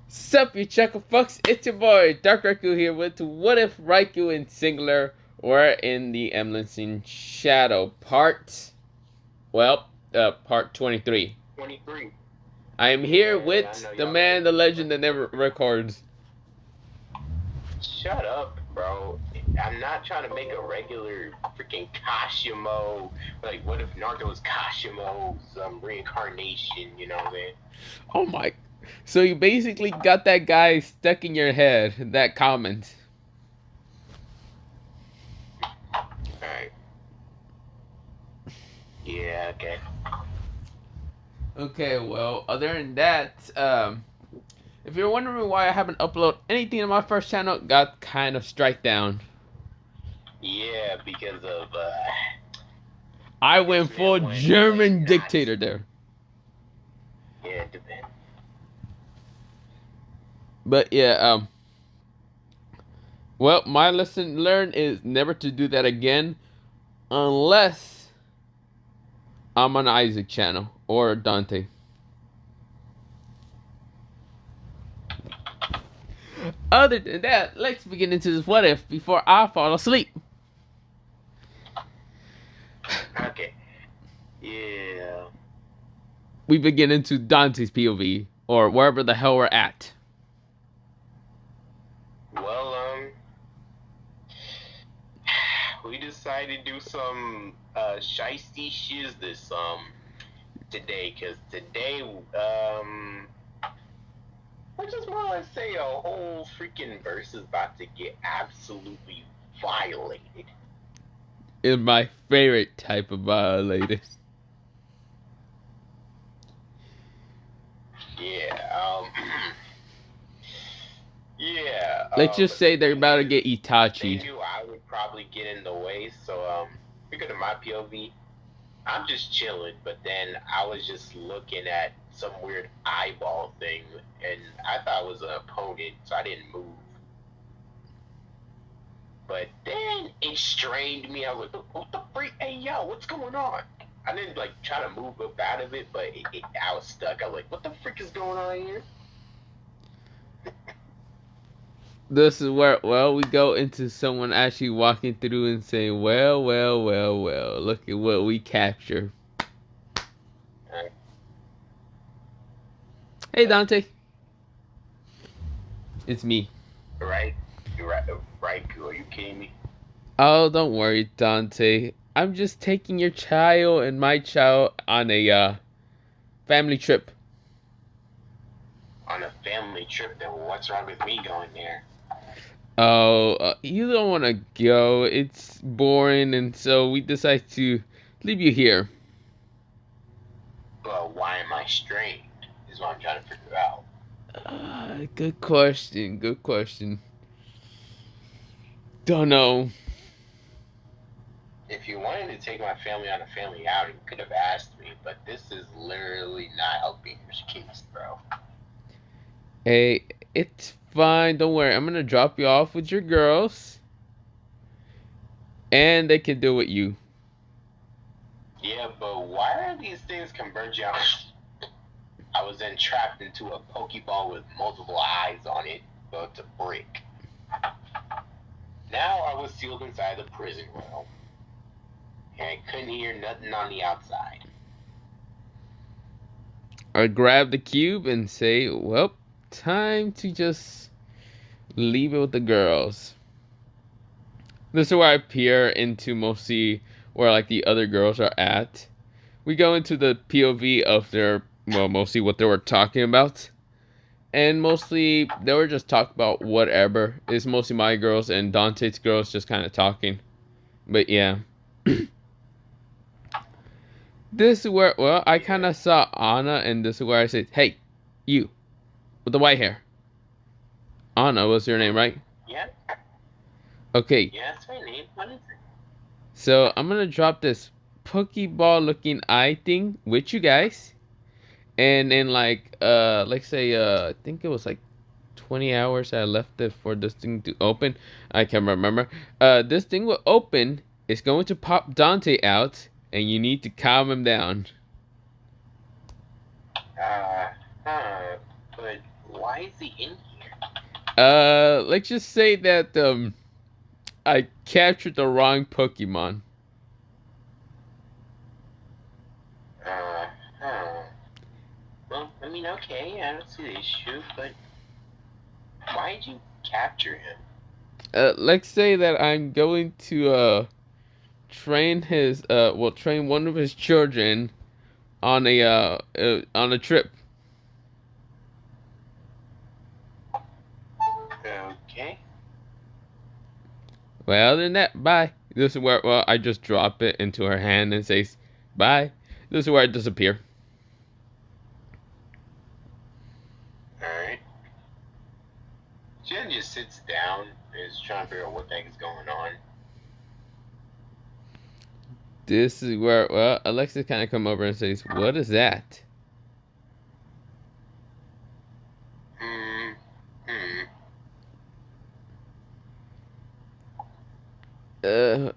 Sup, you chuckle fucks? It's your boy Dark Raikou here with What If Raikou and Singular were in the Eminence in Shadow part 23. 23. I am here with the man, the legend that never records. Shut up, bro. I'm not trying to make a regular freaking Kashimo. Like, what if Naruto's Kashimo, some reincarnation, you know what I mean? Oh my. So you basically got that guy stuck in your head, that comment. Alright. Yeah, okay. Okay, well, other than that, if you're wondering why I haven't uploaded anything on my first channel, got kind of strike down. Yeah, because of, I went full German dictator there. Yeah, it depends. But yeah, well, my lesson learned is never to do that again unless I'm on Isaac channel or Dante. Other than that, let's begin into this what if before I fall asleep. Okay. Yeah. We begin into Dante's POV or wherever the hell we're at. Well, we decided to do some shiesty shiz this today, cause today I just want to say a whole freaking verse is about to get absolutely violated. It's my favorite type of violated. Yeah. Yeah. Let's just say they're about to get Itachi. They knew I would probably get in the way, so because of my POV, I'm just chilling. But then I was just looking at some weird eyeball thing, and I thought it was an opponent, so I didn't move. But then it strained me. I was like, "What the freak? Hey, yo, what's going on?" I didn't like try to move up out of it, but I was stuck. I was like, "What the freak is going on here?" This is where, well, we go into someone actually walking through and saying, well, look at what we capture. Hey, Dante. It's me. Right? You're right. Are you kidding me? Oh, don't worry, Dante. I'm just taking your child and my child on a family trip. On a family trip? Then what's wrong with me going there? Oh, you don't want to go. It's boring, and so we decide to leave you here. Well, why am I strained? Is what I'm trying to figure out. Good question. Good question. Don't know. If you wanted to take my family on a family outing, you could have asked me, but this is literally not helping your case, bro. Hey, it's fine. Don't worry. I'm gonna drop you off with your girls, and they can deal with you. Yeah, but why are these things converging? I was then trapped into a Pokeball with multiple eyes on it, but to break. Now I was sealed inside the prison realm, and I couldn't hear nothing on the outside. I grab the cube and say, well, time to just leave it with the girls. This is where I peer into mostly where like the other girls are at. We go into the POV of their, well, mostly what they were talking about. And mostly they were just talking about whatever. It's mostly my girls and Dante's girls just kind of talking. But yeah. This is where, well, I kind of saw Anna, and this is where I said, hey, you, with the white hair. Anna was your name, right? Yeah. Okay. Yeah, that's my name. What is it? So I'm going to drop this Pokeball looking eye thing with you guys. And then like, let's say, I think it was like 20 hours I left it for this thing to open. I can't remember. This thing will open. It's going to pop Dante out. And you need to calm him down. But but why is he in here? Let's just say that I captured the wrong Pokemon. Huh. Well, I mean, okay, I don't see the issue, but why did you capture him? Let's say that I'm going to train train one of his children on a trip. Okay. Well, other than that, bye. This is where I just drop it into her hand and say bye. This is where I disappear. Alright. Jen just sits down and is trying to figure out what the heck is going on. This is where Alexis kind of come over and says, "What is that?"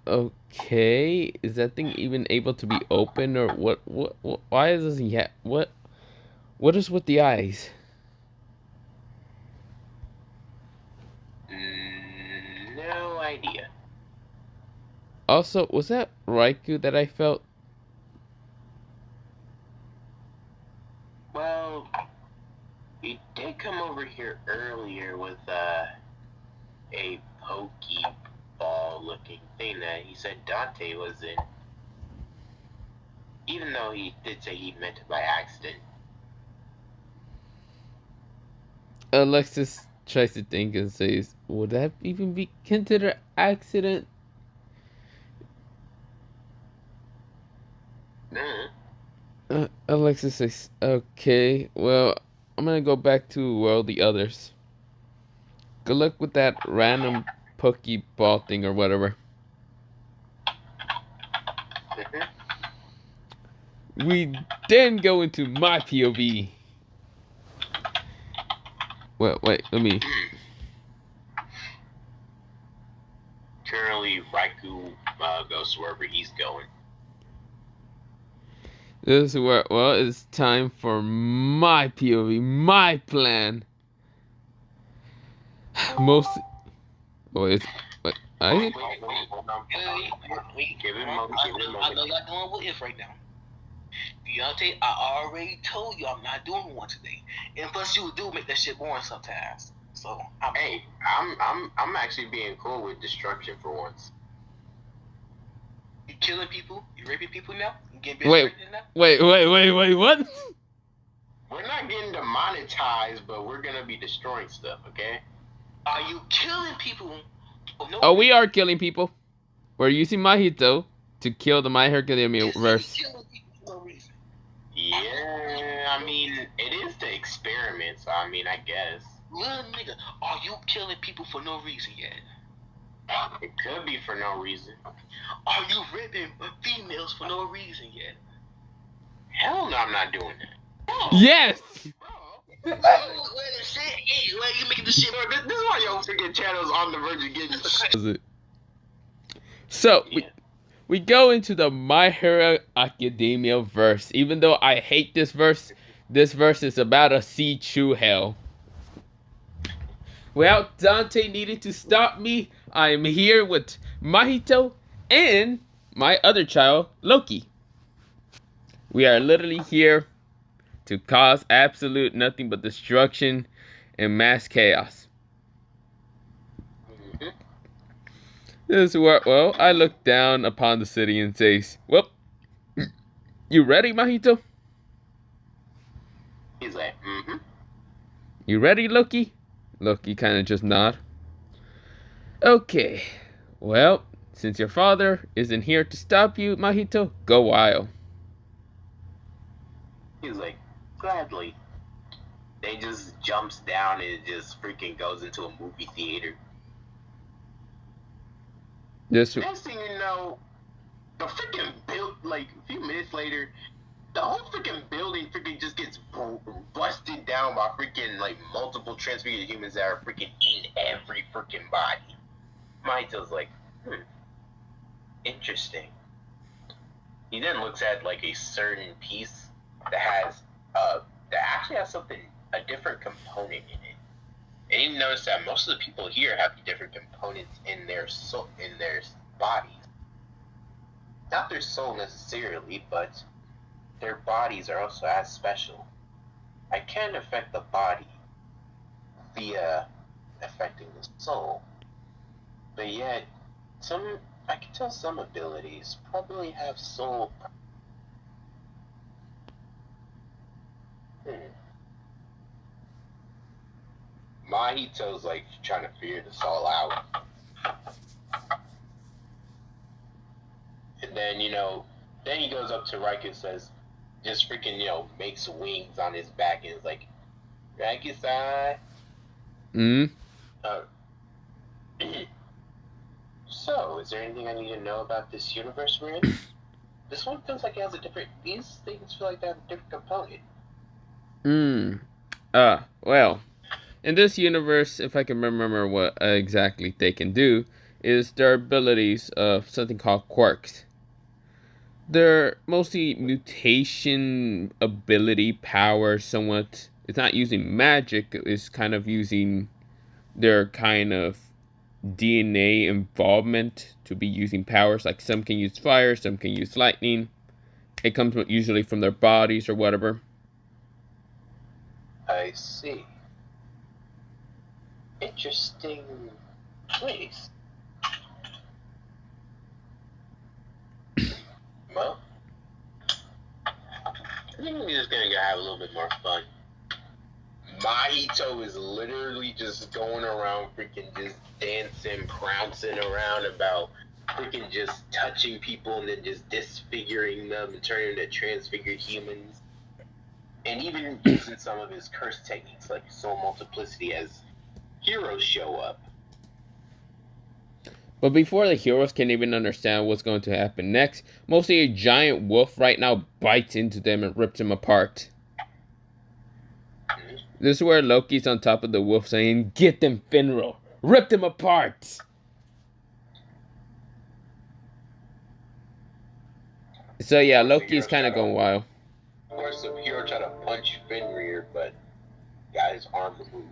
Okay. Is that thing even able to be open or what? What why does he have what? What is with the eyes? No idea. Also, was that Raikou that I felt? Well, he did come over here earlier with a Pokeball looking thing that he said Dante was in. Even though he did say he meant it by accident. Alexis tries to think and says, "Would that even be considered accident?" Alexis says, "Okay, well, I'm gonna go back to the others. Good luck with that random Pokeball thing or whatever." We then go into my POV. Well, wait, let me. Currently, Raikou goes wherever he's going. This is where, it's time for my POV, my plan. Most. Wait, wait, Wait, give him a moment. I know y'all doing what if right now. Deontay, I already told you I'm not doing one today. And plus, you do make that shit boring sometimes. So, I'm actually being cool with destruction for once. You killing people? You raping people now? You getting wait, now? Wait, what? We're not getting demonetized, but we're gonna be destroying stuff, okay? Are you killing people? No, we are killing people. We're using Mahito to kill the My Hero Academia verse. Yeah, I mean, it is the experiment, so I mean, I guess. Little nigga, are you killing people for no reason yet? It could be for no reason. Are you raping females for no reason yet? Hell no, I'm not doing that. Yes! You making this shit. This is why your freaking channel's on the verge of getting. So, we go into the My Hero Academia verse. Even though I hate this verse is about a sea true hell. Well, Dante needed to stop me. I am here with Mahito and my other child, Loki. We are literally here to cause absolute nothing but destruction and mass chaos. This is where, I look down upon the city and says, "Well, you ready, Mahito?" He's like, "You ready, Loki?" Loki kind of just nod. "Okay, well, since your father isn't here to stop you, Mahito, go wild." He's like, gladly. Then he just jumps down and just freaking goes into a movie theater. Next thing you know, the freaking like a few minutes later, the whole freaking building freaking just gets busted down by freaking like multiple transfigured humans that are freaking eating every freaking body. Mahito's like, interesting. He then looks at like a certain piece that has that actually has something a different component in it. And you notice that most of the people here have different components in their soul, in their bodies. Not their soul necessarily, but their bodies are also as special. I can affect the body via affecting the soul, but yet I can tell some abilities probably have soul. Mahito's like trying to figure this all out. And then, then he goes up to Raikou and says, just freaking, makes wings on his back and is like, Raikou-san. So, is there anything I need to know about this universe we're in? This one feels like it has these things feel like they have a different component. Well, in this universe, if I can remember what exactly they can do, is their abilities of something called quirks. They're mostly mutation ability power, somewhat. It's not using magic, it's kind of using their kind of DNA involvement to be using powers. Like some can use fire, some can use lightning. It comes usually from their bodies or whatever. I see. Interesting place. Well, I think we're just gonna have a little bit more fun. Mahito is literally just going around freaking just dancing, prancing around about freaking just touching people and then just disfiguring them and turning them into transfigured humans. And even using some of his curse techniques like soul multiplicity as heroes show up. But before the heroes can even understand what's going to happen next, mostly a giant wolf right now bites into them and rips them apart. This is where Loki's on top of the wolf saying, "Get them, Finral! Rip them apart!" So yeah, Loki's kind of going wild. Of course, the hero tried to punch Fenrir, but got his arm removed.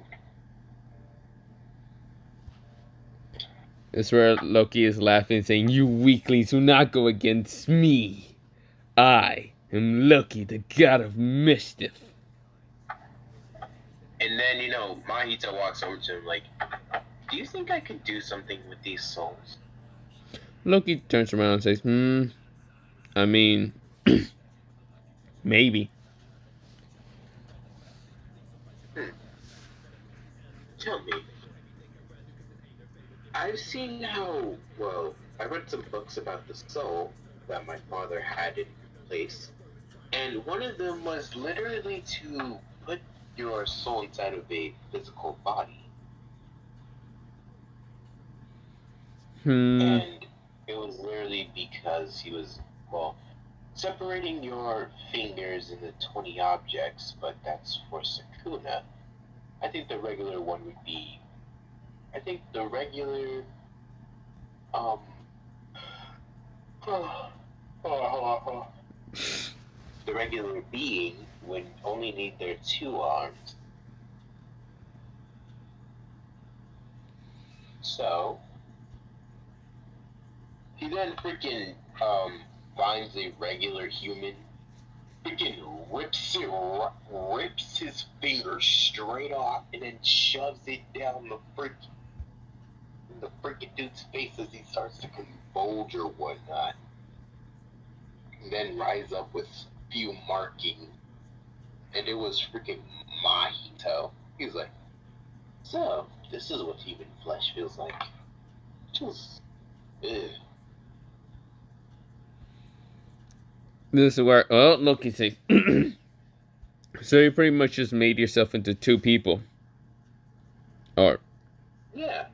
This is where Loki is laughing, saying, "You weaklings will not go against me. I am Loki, the god of mischief." And then, Mahito walks over to him like, "Do you think I could do something with these souls?" Loki turns around and says, I mean, maybe. Tell me. I've seen how, I read some books about the soul that my father had in place, and one of them was literally to put your soul inside of a physical body. And it was literally because he was, separating your fingers into 20 objects, but that's for Sukuna. I think the regular one would be, the regular being would only need their 2 arms. So he then freaking finds a regular human, freaking rips his finger straight off and then shoves it down the freaking dude's face as he starts to convulge or whatnot. And then rise up with few markings. And it was freaking Mahito. He's like, "So, this is what human flesh feels like." Just, This is where, Loki says, "So you pretty much just made yourself into 2 people." Or, yeah.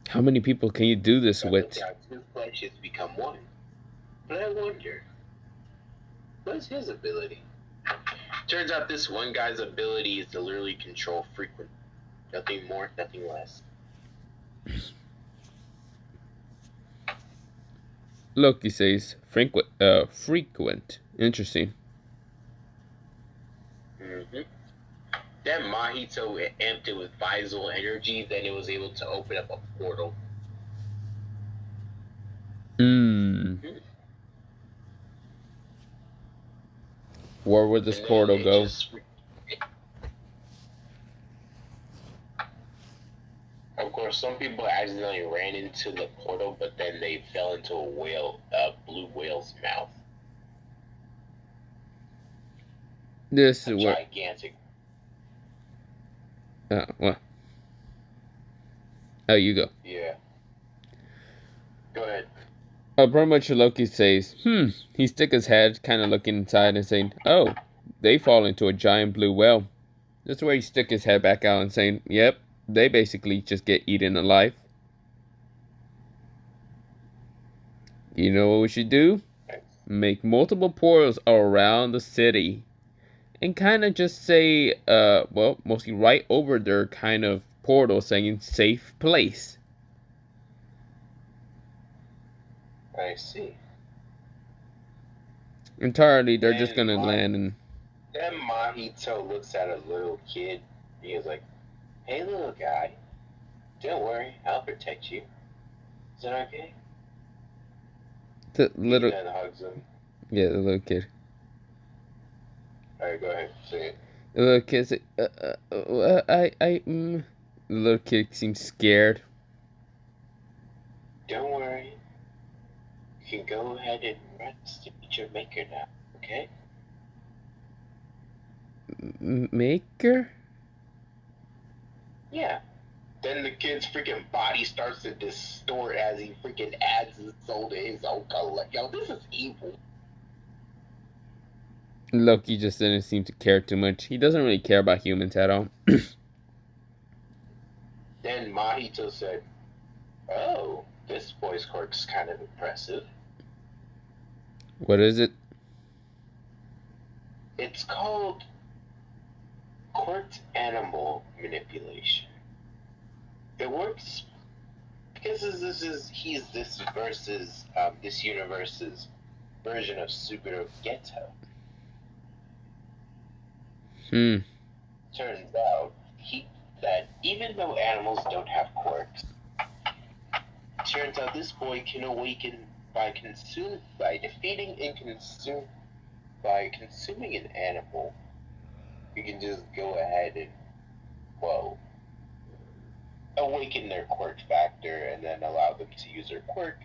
How many people can you do this with? 2 flesh has become 1. But I wonder, what's his ability? Turns out this one guy's ability is to literally control frequency. Nothing more, nothing less. Loki says, frequent. Interesting. Mm-hmm. Then Mahito amped it with visal energy, then it was able to open up a portal. Where would this portal go? Of course, some people accidentally ran into the portal, but then they fell into a blue whale's mouth. This is what gigantic. What? Oh, you go. Yeah. Go ahead. Pretty much Loki says, he stick his head, kind of looking inside and saying, oh, they fall into a giant blue whale. That's where he stick his head back out and saying, yep, they basically just get eaten alive. You know what we should do? Make multiple portals around the city. And kind of just say, mostly right over their kind of portal saying safe place. I see. Entirely, they're just gonna land and... Then Mahito looks at a little kid. He is like, hey, little guy. Don't worry, I'll protect you. Is that okay? The little... He then hugs him. Yeah, the little kid. Alright, go ahead, say it. The little kid said, The little kid seems scared. Don't worry. You can go ahead and rest and meet your maker now, okay? Maker? Yeah. Then the kid's freaking body starts to distort as he freaking adds his soul to his own color. Yo, this is evil. Loki just didn't seem to care too much. He doesn't really care about humans at all. Then Mahito said, oh, this voice quirk's kind of impressive. What is it? It's called quirked animal manipulation. It works because he's this universe's version of Super Ghetto. Turns out that even though animals don't have quirks, turns out this boy can awaken by consuming an animal. You can just go ahead and awaken their quirk factor and then allow them to use their quirk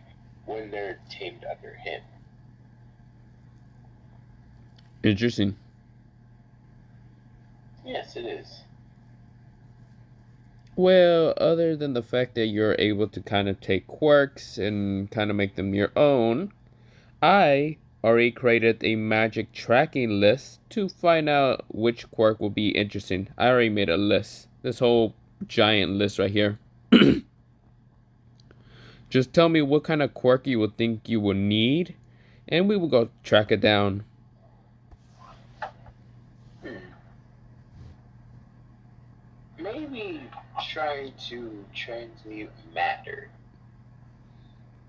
when they're tamed under him. Interesting. Yes, it is. Well, other than the fact that you're able to kind of take quirks and kind of make them your own, I already created a magic tracking list to find out which quirk will be interesting. I already made a list. This whole giant list right here. Just tell me what kind of quirk you would think you will need, and we will go track it down. Maybe trying to transmute matter.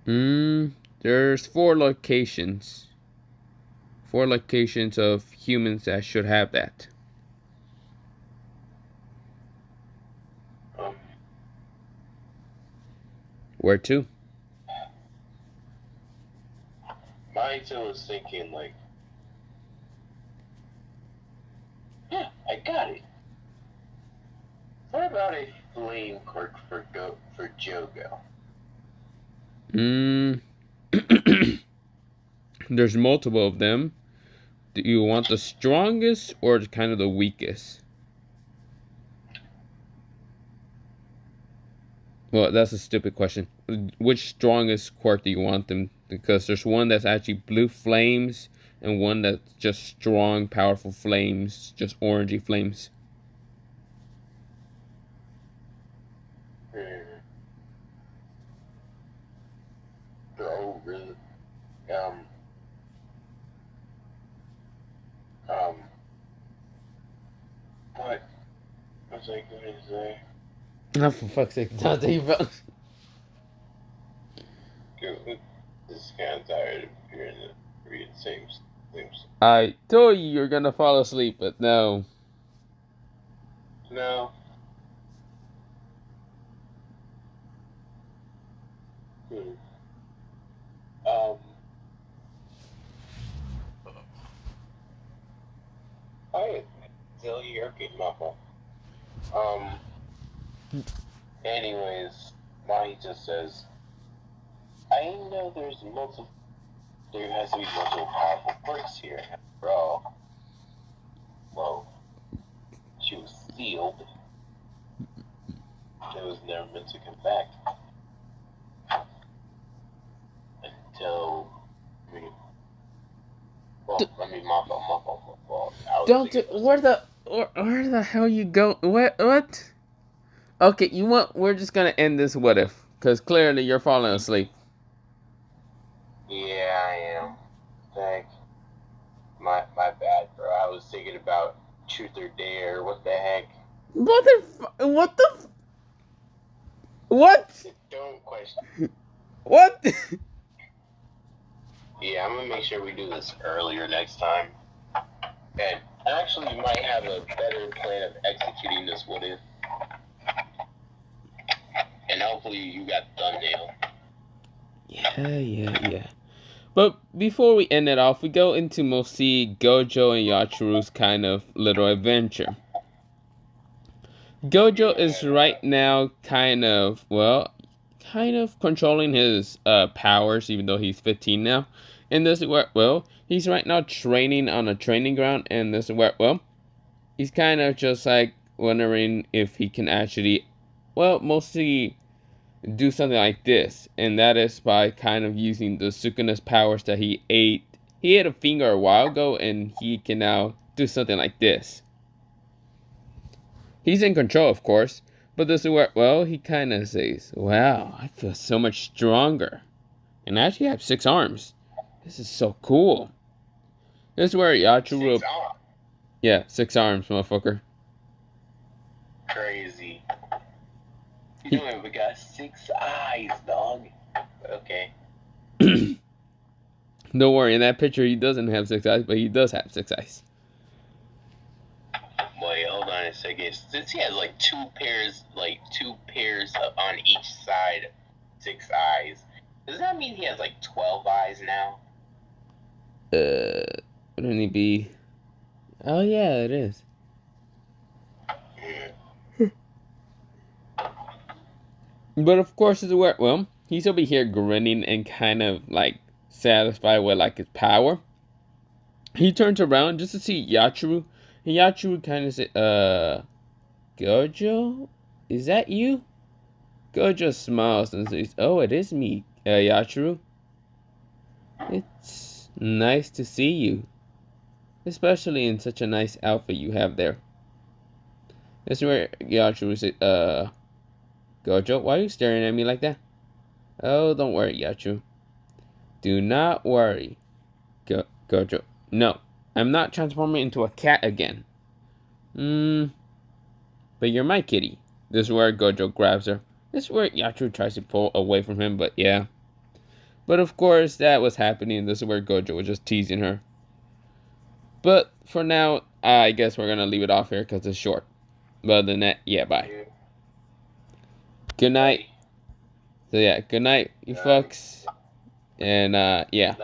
There's 4 locations. 4 locations of humans that should have that. Where to? Mahito was thinking yeah, I got it. What about a flame quirk for Jogo? There's multiple of them. Do you want the strongest or kind of the weakest? Well, that's a stupid question. Which strongest quirk do you want them? Because there's one that's actually blue flames and one that's just strong, powerful flames, just orangey flames. Oh, really? What was I going to say? Oh, for fuck's sake, Dante, bro. This is kind of tired of hearing the same things. I told you you're gonna fall asleep, but no. No. Um. I tell you, okay, my fault. Anyways, Mahito says, I know there has to be multiple powerful quirks here. After all, well, she was sealed. It was never meant to come back. Until, my fault. Where the hell you go? What? Okay, you want? We're just gonna end this what if, because clearly you're falling asleep. Yeah, I am. Thank. My bad, bro. I was thinking about Truth or Dare. What the heck? What the? What? Don't question. What? Yeah, I'm gonna make sure we do this earlier next time. And actually, you might have a better plan of executing this what if. And hopefully you got thumbnail. Yeah. But before we end it off, we go into mostly Gojo and Yachiru's kind of little adventure. Gojo is right now kind of controlling his powers, even though he's 15 now. And this is where, he's right now training on a training ground, and this is where, he's kind of just like wondering if he can actually, mostly do something like this, and that is by kind of using the Sukuna's powers that he ate. He ate a finger a while ago, and he can now do something like this. He's in control, of course, but this is where, he kind of says, wow, I feel so much stronger. And I actually have 6 arms. This is so cool. This is where Yachiru... 6 arms? Yeah, 6 arms, motherfucker. Crazy. You don't even got 6 eyes, dog. Okay. Don't worry, in that picture he doesn't have 6 eyes, but he does have 6 eyes. Wait, hold on a second. Since he has like 2 pairs on each side, 6 eyes, does that mean he has like 12 eyes now? Wouldn't he be... Oh yeah, it is. But of course, he's over here grinning and kind of like satisfied with like his power. He turns around just to see Yachiru. And Yachiru kind of says, Gojo? Is that you? Gojo smiles and says, oh, it is me, Yachiru. It's nice to see you. Especially in such a nice outfit you have there. This is where Yachiru says, Gojo, why are you staring at me like that? Oh, don't worry, Yachiru. Do not worry, Gojo. No, I'm not transforming into a cat again. But you're my kitty. This is where Gojo grabs her. This is where Yachiru tries to pull away from him, but yeah. But of course, that was happening. This is where Gojo was just teasing her. But for now, I guess we're gonna leave it off here because it's short. But other than that, yeah, bye. Good night. So yeah, good night, you fucks. And yeah.